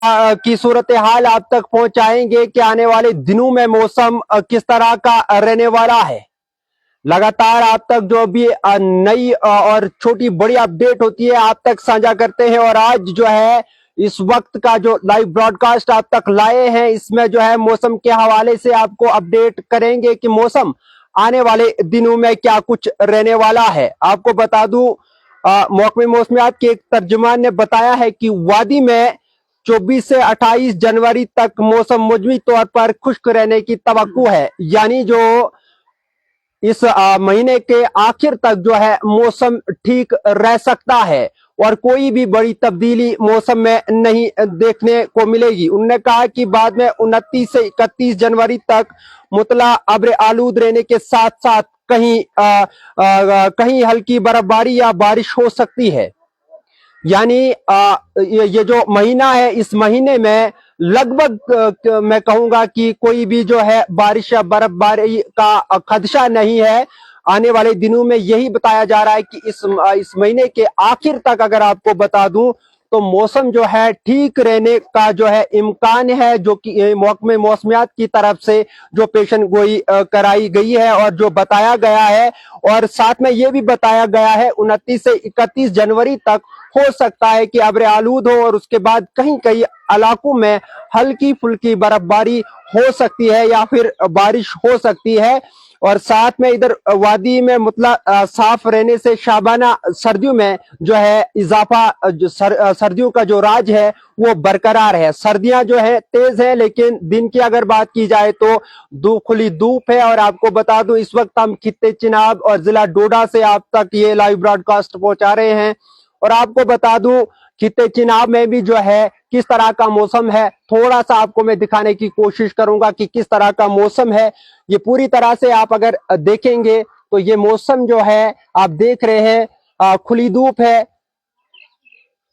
की सूरत हाल आप तक पहुंचाएंगे कि आने वाले दिनों में मौसम किस तरह का रहने वाला है। लगातार आप तक जो भी नई और छोटी बड़ी अपडेट होती है आप तक साझा करते हैं, और आज जो है इस वक्त का जो लाइव ब्रॉडकास्ट आप तक लाए हैं इसमें जो है मौसम के हवाले से आपको अपडेट करेंगे कि मौसम आने वाले दिनों में क्या कुछ रहने वाला है। आपको बता दूं महकमे मौसमियात के एक तर्जुमान ने बताया है कि वादी में 24 से 28 जनवरी तक मौसम मुजमी तौर पर खुश्क रहने की तवक्कु है, यानी जो इस महीने के आखिर तक जो है मौसम ठीक रह सकता है और कोई भी बड़ी तब्दीली मौसम में नहीं देखने को मिलेगी। उन्होंने कहा कि बाद में 29 से 31 जनवरी तक मुतला अब्र आलूद रहने के साथ साथ कहीं हल्की बर्फबारी या बारिश हो सकती है। यानी ये जो महीना है इस महीने में लगभग मैं कहूंगा कि कोई भी जो है बारिश या बर्फबारी का खदशा नहीं है। आने वाले दिनों में यही बताया जा रहा है कि इस महीने के आखिर तक अगर आपको बता दूं तो मौसम जो है ठीक रहने का जो है इम्कान है, जो कि महकमे मौसमियात की तरफ से जो पेशन गोई कराई गई है और जो बताया गया है। और साथ में ये भी बताया गया है 29 से 31 जनवरी तक हो सकता है कि अब्र आलूद हो और उसके बाद कहीं कहीं इलाकों में हल्की फुल्की बर्फबारी हो सकती है या फिर बारिश हो सकती है। और साथ में इधर वादी में मुतला साफ रहने से शाबाना सर्दियों में जो है इजाफा सर्दियों का जो राज है वो बरकरार है। सर्दियां जो है तेज है लेकिन दिन की अगर बात की जाए तो खुली धूप है। और आपको बता दूं इस वक्त हम खित्ते चिनाब और जिला डोडा से आप तक ये लाइव ब्रॉडकास्ट पहुंचा रहे हैं। और आपको बता दूं खित्ते चिनाब में भी जो है किस तरह का मौसम है, थोड़ा सा आपको मैं दिखाने की कोशिश करूंगा कि किस तरह का मौसम है। ये पूरी तरह से आप अगर देखेंगे तो ये मौसम जो है आप देख रहे हैं खुली धूप है,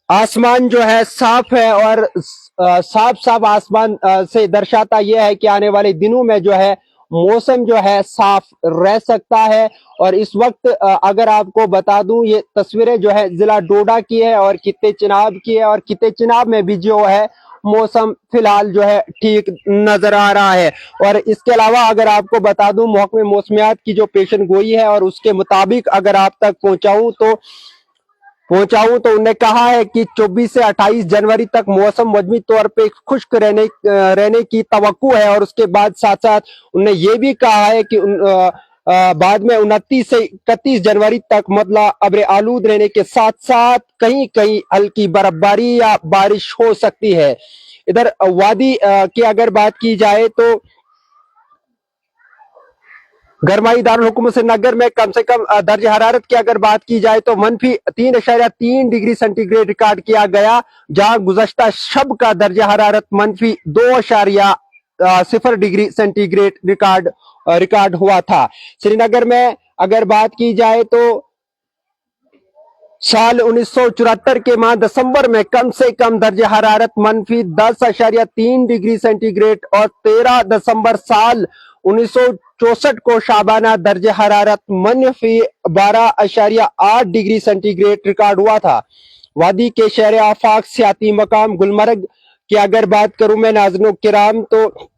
आसमान जो है साफ है और साफ साफ आसमान से दर्शाता यह है कि आने वाले दिनों में जो है मौसम जो है साफ रह सकता है। और इस वक्त अगर आपको बता दूं ये तस्वीरें जो है जिला डोडा की है और खित्ते चिनाब की है, और खित्ते चिनाब में भी जो है मौसम फिलहाल जो है ठीक नजर आ रहा है। और इसके अलावा अगर आपको बता दूं महकमे मौसमियात की जो पेशन गोई है और उसके मुताबिक अगर आप तक पहुंचाऊं तो उन्होंने कहा है कि 24 से 28 जनवरी तक मौसम मजमी तौर पे खुश्क रहने की तवक्कु है। और उसके बाद साथ साथ उन्होंने ये भी कहा है कि बाद में 29 से 31 जनवरी तक मतलब अब्र आलूद रहने के साथ साथ कहीं कहीं हल्की बर्फबारी या बारिश हो सकती है। इधर वादी की अगर बात की जाए तो गरमाई दारुल हुकूमत श्रीनगर में कम से कम दर्ज हरारत की अगर बात की जाए तो -3.3 डिग्री सेंटीग्रेड रिकॉर्ड किया गया, जहां गुज़श्ता शब का दर्ज हरारत -2.0 डिग्री सेंटीग्रेड रिकॉर्ड हुआ था। श्रीनगर में अगर बात की जाए तो साल 1974 के माह दिसंबर में कम से कम दर्ज हरारत -10.3 डिग्री सेंटीग्रेड और 13 दिसंबर साल 1964 को शाबाना दर्ज हरारत -12.8 डिग्री सेंटीग्रेड रिकॉर्ड हुआ था। वादी के शहर आफाक सियाती मकाम गुलमर्ग की अगर बात करूं मैं नाज़रीन किराम तो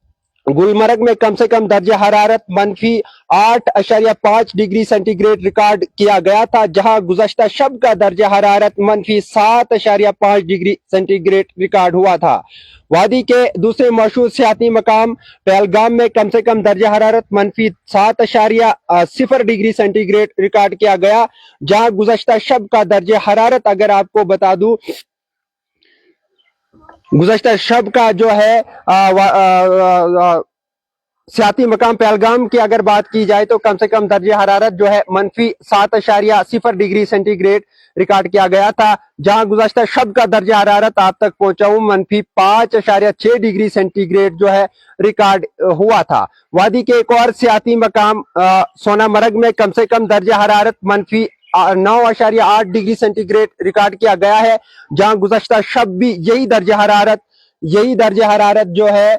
गुलमर्ग में कम से कम दर्ज हरारत -8.5 डिग्री सेंटीग्रेड रिकॉर्ड किया गया था, जहां गुज़श्ता शब का दर्ज हरारत -7.5 डिग्री सेंटीग्रेड रिकॉर्ड हुआ था। वादी के दूसरे मशहूर सियाती मकाम पहलगाम में कम से कम दर्ज हरारत -7.0 डिग्री सेंटीग्रेड रिकॉर्ड किया गया, जहां गुज़श्ता शब का दर्ज हरारत अगर आपको बता दूं गुज़श्ता शब का जो है सियाती मकाम पहलगाम की अगर बात की जाए तो कम से कम दर्ज हरारत जो है -7.0 डिग्री सेंटीग्रेड रिकॉर्ड किया गया था, जहां गुज़श्ता शब का दर्ज हरारत आप तक पहुंचाऊं -5.6 डिग्री सेंटीग्रेड जो है रिकॉर्ड हुआ था। वादी के एक और सियाती मकाम सोनामर्ग में कम से कम दर्ज हरारत -9.8 डिग्री सेंटीग्रेड रिकॉर्ड किया गया है, जहां गुज़श्ता शब भी यही दर्ज हरारत जो है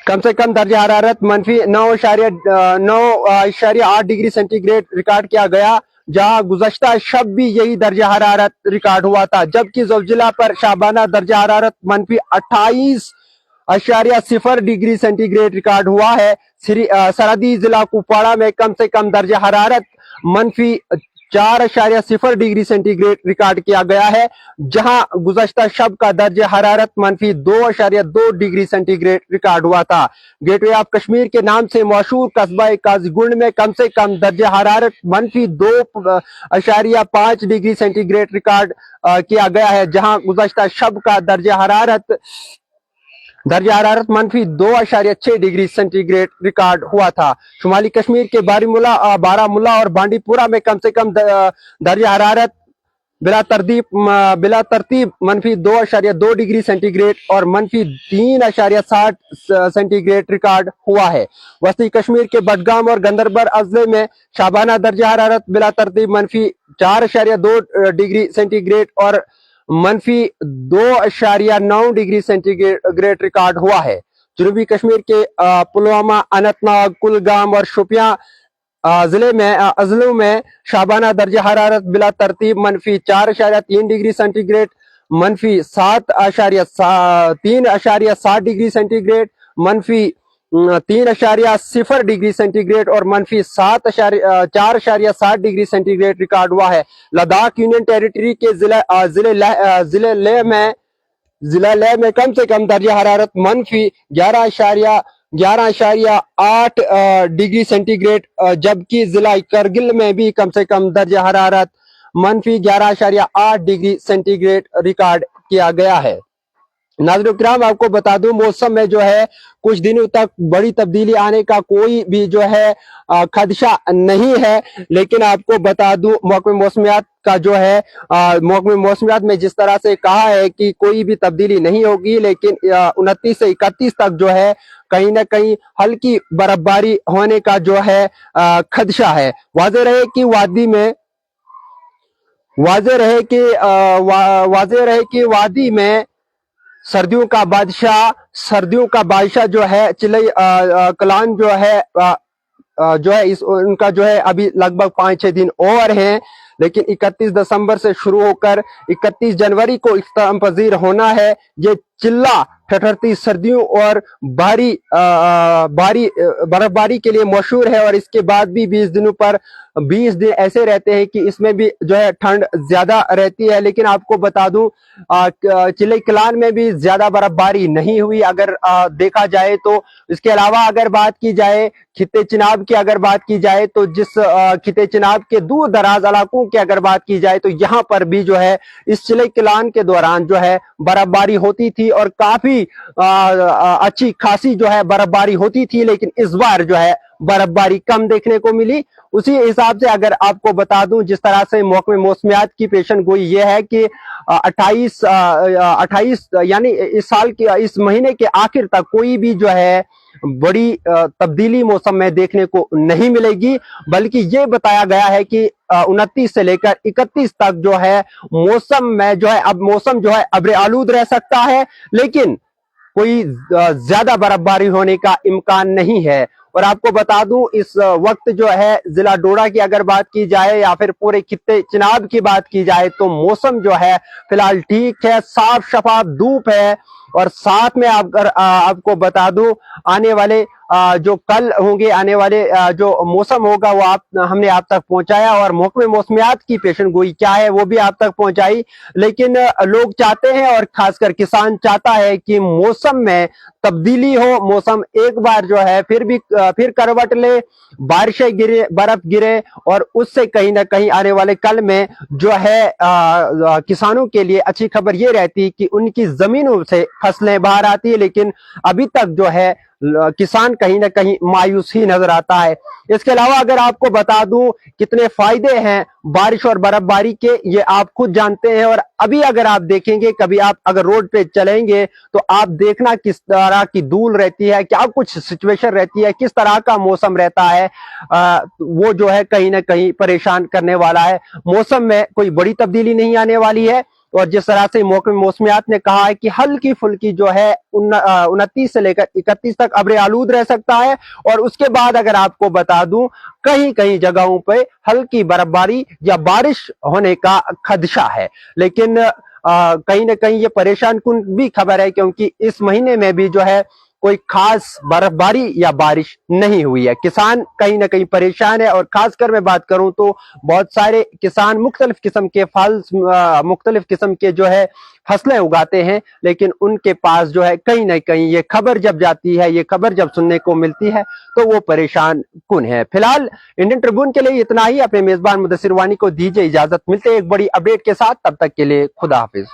कम से कम दर्ज हरारत -9.8 डिग्री सेंटीग्रेड रिकॉर्ड किया गया, जहां गुज़श्ता शब भी यही दर्जा हरारत रिकॉर्ड हुआ था, जबकि ज़ुलजिला पर शाबाना दर्जा हरारत -28.0 डिग्री सेंटीग्रेड रिकॉर्ड हुआ है। सरहदी जिला कुपवाड़ा में कम से कम दर्जा हरारत -4.0 डिग्री सेंटीग्रेड रिकॉर्ड किया गया है, जहां गुज़श्ता शब का दर्जा हरारत -2.2 डिग्री सेंटीग्रेड रिकॉर्ड हुआ था। गेटवे ऑफ कश्मीर के नाम से मशहूर कस्बा काजीगुंड में कम से कम दर्जा हरारत -2.5 डिग्री सेंटीग्रेड रिकॉर्ड किया गया है, जहां गुज़श्ता शब का दर्जा हरारत -2.6 डिग्री सेंटीग्रेड रिकॉर्ड हुआ था। शुमाली कश्मीर के बारामूला और बांडीपुरा में कम से कम दर्जा हरारत बिला तरतीब -2.2 डिग्री सेंटीग्रेड और -3.60 सेंटीग्रेड रिकॉर्ड हुआ है। वस्ती कश्मीर के बडगाम और गंदरबल अजले में शाबाना दर्जा हरारत बिला तरतीब -4.2 डिग्री सेंटीग्रेड और -2.9 डिग्री सेंटीग्रेड रिकॉर्ड हुआ है। जनूबी कश्मीर के पुलवामा, अनंतनाग, कुलगाम और शोपियां अजलों में शाबाना दर्जा हरारत बिला तरतीब -4.3 degree centigrade, -3.7 degree centigrade, -3.0 degree centigrade और -4.7 डिग्री सेंटीग्रेड रिकॉर्ड हुआ है। लद्दाख यूनियन टेरिटरी के जिला लेह में कम से कम दर्जा हरारत -11.8 डिग्री सेंटीग्रेड, जबकि जिला करगिल में भी कम से कम दर्जा हरारत -11.8 डिग्री सेंटीग्रेड रिकॉर्ड किया गया है। नाज़रीन किराम, आपको बता दूं मौसम में जो है कुछ दिनों तक बड़ी तब्दीली आने का कोई भी जो है खदशा नहीं है, लेकिन आपको बता दूं महकमे मौसमियात का जो है महकमे मौसमियात में जिस तरह से कहा है कि कोई भी तब्दीली नहीं होगी, लेकिन 29 से 31 तक जो है कहीं ना कहीं हल्की बर्फबारी होने का जो है खदशा है। वाज़ेह रहे कि वादी में सर्दियों का बादशाह जो है चिलई कलान जो है उनका जो है अभी लगभग 5-6 दिन और हैं, लेकिन 31 दिसंबर से शुरू होकर 31 जनवरी को इख्तिताम पजीर होना है। ये चिल्ला ठठरती सर्दियों और बर्फबारी के लिए मशहूर है, और इसके बाद भी 20 दिन ऐसे रहते हैं कि इसमें भी जो है ठंड ज्यादा रहती है। लेकिन आपको बता दूं चिलई कलान में भी ज्यादा बर्फबारी नहीं हुई अगर देखा जाए तो। इसके अलावा अगर बात की जाए खित्ते चिनाब की, अगर बात की जाए तो जिस खित्ते चिनाब के दूर दराज इलाकों की अगर बात की जाए तो यहाँ पर भी जो है इस चिलई कलान के दौरान जो है बर्फबारी होती थी और काफी अच्छी खासी जो है बर्फबारी होती थी, लेकिन इस बार जो है बर्फबारी कम देखने को मिली। उसी हिसाब से अगर आपको बता दूं जिस तरह से महकमे मौसमियात की पेशन गोई ये है कि 28 यानी इस महीने के आखिर तक कोई भी जो है बड़ी तब्दीली मौसम में देखने को नहीं मिलेगी, बल्कि ये बताया गया है कि 29 से लेकर 31 तक जो है मौसम जो है अब्र आलूद रह सकता है, लेकिन कोई ज्यादा बर्फबारी होने का इम्कान नहीं है। और आपको बता दूं इस वक्त जो है जिला डोडा की अगर बात की जाए या फिर पूरे खित्ते चिनाब की बात की जाए तो मौसम जो है फिलहाल ठीक है, साफ शफाफ धूप है। और साथ में अगर आपको बता दूं आने वाले जो कल होंगे, आने वाले जो मौसम होगा वो हमने आप तक पहुंचाया, और महकमे मौसमियात की पेशन गोई क्या है वो भी आप तक पहुंचाई। लेकिन लोग चाहते हैं और खासकर किसान चाहता है कि मौसम में तब्दीली हो, मौसम एक बार जो है फिर करवट ले, बारिशें गिरे, बर्फ गिरे, और उससे कहीं ना कहीं आने वाले कल में जो है किसानों के लिए अच्छी खबर ये रहती कि उनकी जमीनों से फसलें बाहर आती है। लेकिन अभी तक जो है किसान कहीं ना कहीं मायूस ही नजर आता है। इसके अलावा अगर आपको बता दूं कितने फायदे हैं बारिश और बर्फबारी के, ये आप खुद जानते हैं। और अभी अगर आप देखेंगे, कभी आप अगर रोड पे चलेंगे तो आप देखना किस तरह की धूल रहती है, क्या कुछ सिचुएशन रहती है, किस तरह का मौसम रहता है, वो जो है कहीं ना कहीं परेशान करने वाला है। मौसम में कोई बड़ी तब्दीली नहीं आने वाली है, اور جس طرح سے موسمیات نے کہا ہے کہ ہلکی پھلکی جو ہے 29 سے لے کر 31 تک ابر آلود رہ سکتا ہے، اور اس کے بعد اگر آپ کو بتا دوں کہیں کہیں جگہوں پہ ہلکی برف باری یا بارش ہونے کا خدشہ ہے۔ لیکن کہیں نہ کہیں یہ پریشان کن بھی خبر ہے، کیونکہ اس مہینے میں بھی جو ہے کوئی خاص برف باری یا بارش نہیں ہوئی ہے۔ کسان کہیں نہ کہیں پریشان ہے، اور خاص کر میں بات کروں تو بہت سارے کسان مختلف قسم کے پھل، مختلف قسم کے جو ہے فصلیں اگاتے ہیں، لیکن ان کے پاس جو ہے کہیں نہ کہیں یہ خبر جب جاتی ہے، یہ خبر جب سننے کو ملتی ہے تو وہ پریشان کن ہے۔ فی الحال انڈین ٹریبون کے لیے اتنا ہی۔ اپنے میزبان مدثر وانی کو دیجیے اجازت، ملتے ہیں ایک بڑی اپڈیٹ کے ساتھ، تب تک کے لیے خدا حافظ۔